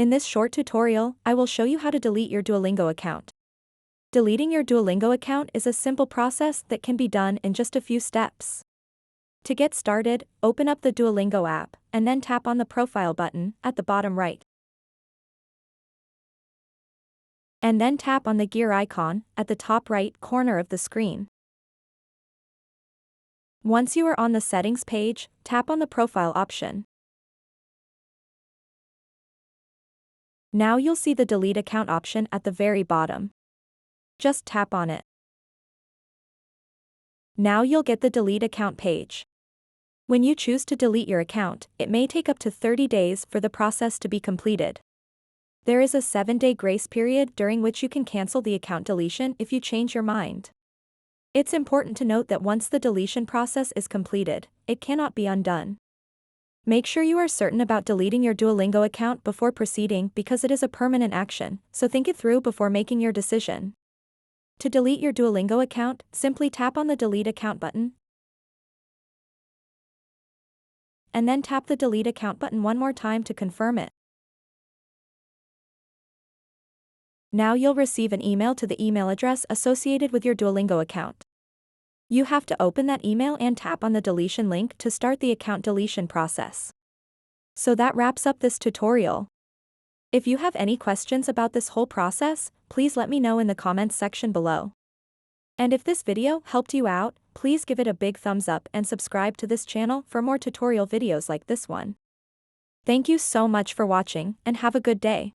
In this short tutorial, I will show you how to delete your Duolingo account. Deleting your Duolingo account is a simple process that can be done in just a few steps. To get started, open up the Duolingo app, and then tap on the profile button at the bottom right. And then tap on the gear icon at the top right corner of the screen. Once you are on the settings page, tap on the profile option. Now you'll see the delete account option at the very bottom. Just tap on it. Now you'll get the delete account page. When you choose to delete your account, it may take up to 30 days for the process to be completed. There is a 7-day grace period during which you can cancel the account deletion if you change your mind. It's important to note that once the deletion process is completed, it cannot be undone. Make sure you are certain about deleting your Duolingo account before proceeding because it is a permanent action, so think it through before making your decision. To delete your Duolingo account, simply tap on the Delete Account button, and then tap the Delete Account button one more time to confirm it. Now you'll receive an email to the email address associated with your Duolingo account. You have to open that email and tap on the deletion link to start the account deletion process. So that wraps up this tutorial. If you have any questions about this whole process, please let me know in the comments section below. And if this video helped you out, please give it a big thumbs up and subscribe to this channel for more tutorial videos like this one. Thank you so much for watching and have a good day.